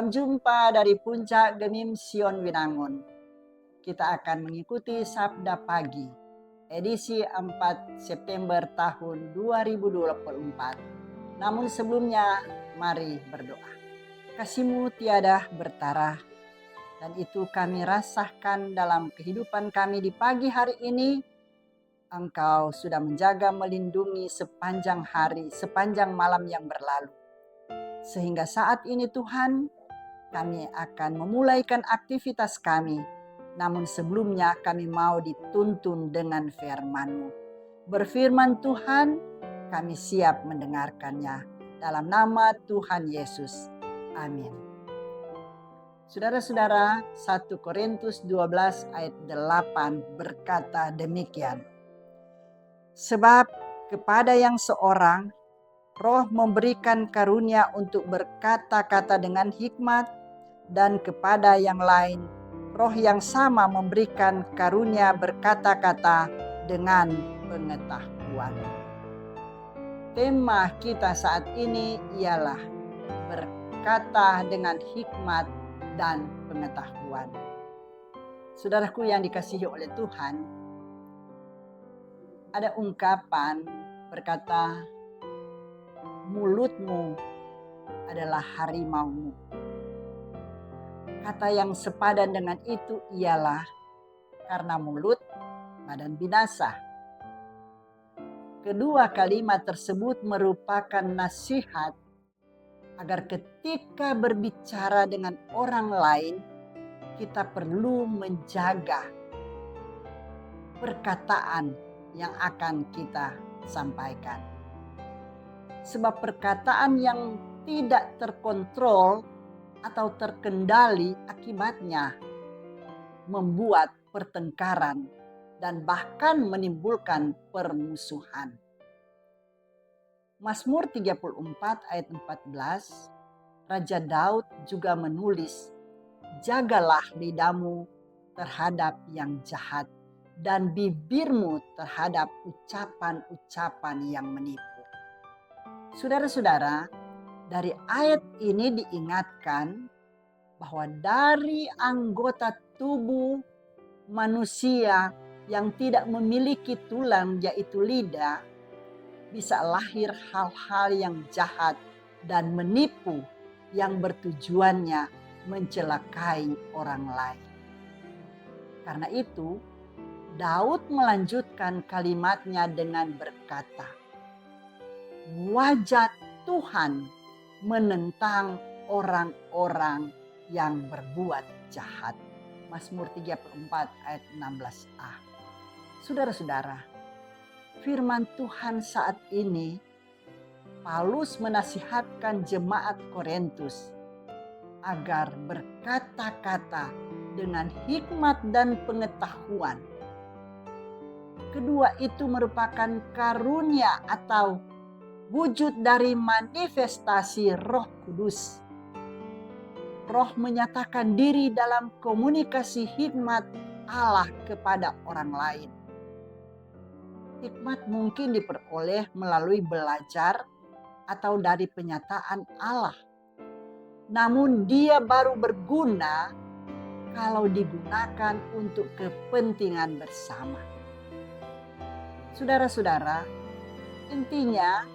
Salam jumpa dari Puncak Gemim Sion Winangun. Kita akan mengikuti Sabda Pagi, edisi 4 September tahun 2024. Namun sebelumnya, mari berdoa. Kasih-Mu tiada bertara, dan itu kami rasakan dalam kehidupan kami di pagi hari ini. Engkau sudah menjaga melindungi sepanjang hari, sepanjang malam yang berlalu. Sehingga saat ini Tuhan, kami akan memulaikan aktivitas kami. Namun sebelumnya kami mau dituntun dengan firman-Mu. Berfirman Tuhan, kami siap mendengarkannya. Dalam nama Tuhan Yesus. Amin. Saudara-saudara, 1 Korintus 12 ayat 8 berkata demikian. Sebab kepada yang seorang, Roh memberikan karunia untuk berkata-kata dengan hikmat, dan kepada yang lain, Roh yang sama memberikan karunia berkata-kata dengan pengetahuan. Tema kita saat ini ialah berkata dengan hikmat dan pengetahuan. Saudaraku yang dikasihi oleh Tuhan, ada ungkapan berkata, mulutmu adalah harimaumu. Kata yang sepadan dengan itu ialah karena mulut badan binasa. Kedua kalimat tersebut merupakan nasihat agar ketika berbicara dengan orang lain, kita perlu menjaga perkataan yang akan kita sampaikan. Sebab perkataan yang tidak terkontrol atau terkendali akibatnya membuat pertengkaran dan bahkan menimbulkan permusuhan. Mazmur 34 ayat 14, Raja Daud juga menulis, jagalah lidahmu terhadap yang jahat dan bibirmu terhadap ucapan-ucapan yang menipu. Saudara-saudara, dari ayat ini diingatkan bahwa dari anggota tubuh manusia yang tidak memiliki tulang yaitu lidah, bisa lahir hal-hal yang jahat dan menipu yang bertujuannya mencelakai orang lain. Karena itu, Daud melanjutkan kalimatnya dengan berkata, wajah Tuhan menentang orang-orang yang berbuat jahat. Mazmur 34 ayat 16a. Saudara-saudara, firman Tuhan saat ini, Paulus menasihatkan jemaat Korintus agar berkata-kata dengan hikmat dan pengetahuan. Kedua itu merupakan karunia atau wujud dari manifestasi Roh Kudus. Roh menyatakan diri dalam komunikasi hikmat Allah kepada orang lain. Hikmat mungkin diperoleh melalui belajar atau dari penyataan Allah. Namun dia baru berguna kalau digunakan untuk kepentingan bersama. Saudara-saudara, intinya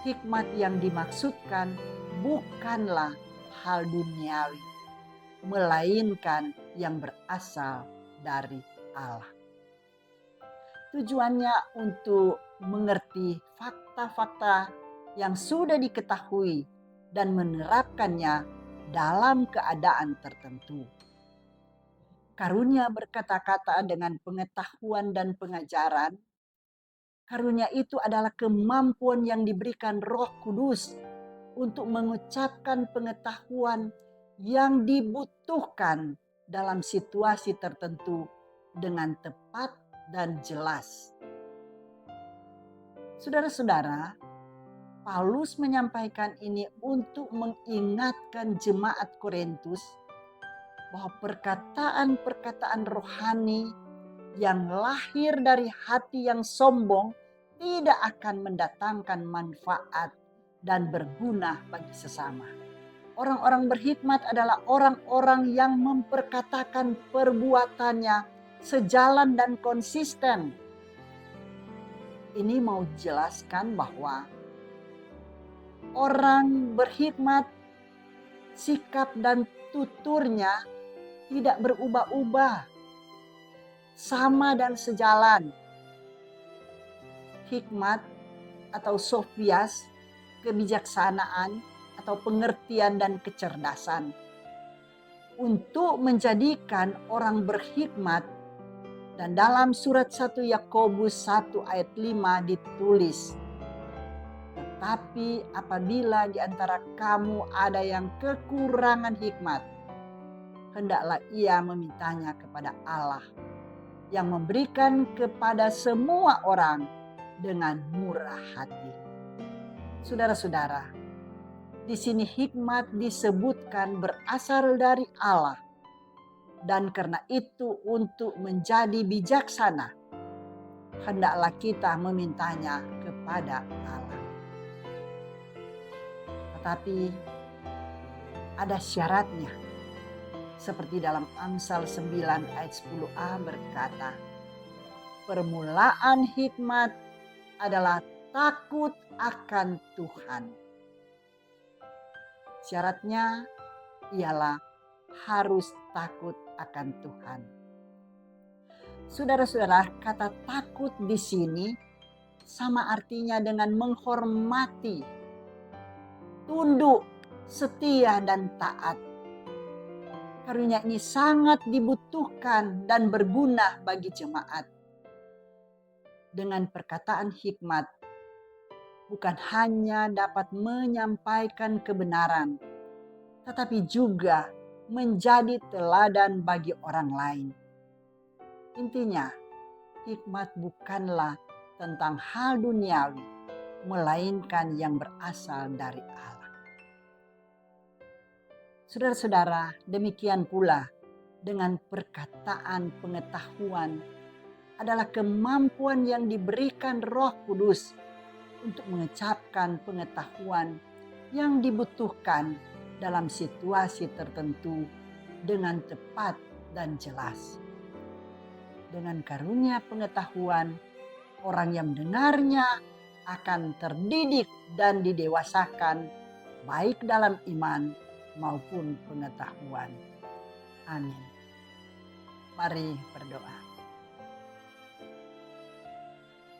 hikmat yang dimaksudkan bukanlah hal duniawi, melainkan yang berasal dari Allah. Tujuannya untuk mengerti fakta-fakta yang sudah diketahui dan menerapkannya dalam keadaan tertentu. Karunia berkata-kata dengan pengetahuan dan pengajaran. Karunia itu adalah kemampuan yang diberikan Roh Kudus untuk mengucapkan pengetahuan yang dibutuhkan dalam situasi tertentu dengan tepat dan jelas. Saudara-saudara, Paulus menyampaikan ini untuk mengingatkan jemaat Korintus bahwa perkataan-perkataan rohani yang lahir dari hati yang sombong tidak akan mendatangkan manfaat dan berguna bagi sesama. Orang-orang berhikmat adalah orang-orang yang memperkatakan perbuatannya sejalan dan konsisten. Ini mau jelaskan bahwa orang berhikmat, sikap dan tuturnya tidak berubah-ubah, sama dan sejalan. Hikmat atau sofias, kebijaksanaan atau pengertian dan kecerdasan. Untuk menjadikan orang berhikmat, dan dalam surat 1 Yakobus 1 ayat 5 ditulis, tetapi apabila di antara kamu ada yang kekurangan hikmat, hendaklah ia memintanya kepada Allah yang memberikan kepada semua orang dengan murah hati. Saudara-saudara, di sini hikmat disebutkan berasal dari Allah. Dan karena itu untuk menjadi bijaksana, hendaklah kita memintanya kepada Allah. Tetapi ada syaratnya. Seperti dalam Amsal 9 ayat 10a berkata, permulaan hikmat adalah takut akan Tuhan. Syaratnya ialah harus takut akan Tuhan. Saudara-saudara, kata takut di sini sama artinya dengan menghormati, tunduk, setia dan taat. Karunia ini sangat dibutuhkan dan berguna bagi jemaat. Dengan perkataan hikmat, bukan hanya dapat menyampaikan kebenaran, tetapi juga menjadi teladan bagi orang lain. Intinya, hikmat bukanlah tentang hal duniawi, melainkan yang berasal dari Allah. Saudara-saudara, demikian pula dengan perkataan pengetahuan adalah kemampuan yang diberikan Roh Kudus untuk mengucapkan pengetahuan yang dibutuhkan dalam situasi tertentu dengan tepat dan jelas. Dengan karunia pengetahuan, orang yang mendengarnya akan terdidik dan didewasakan baik dalam iman maupun pengetahuan. Amin. Mari berdoa.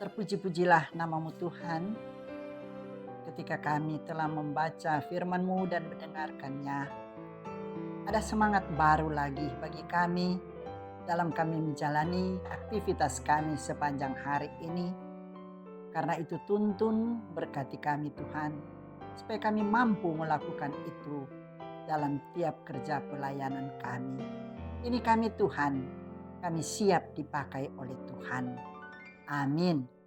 Terpuji-pujilah namamu Tuhan, ketika kami telah membaca firman-Mu dan mendengarkannya, ada semangat baru lagi bagi kami dalam kami menjalani aktivitas kami sepanjang hari ini. Karena itu tuntun berkati kami Tuhan, supaya kami mampu melakukan itu dalam tiap kerja pelayanan kami. Ini kami Tuhan, kami siap dipakai oleh Tuhan. Amin.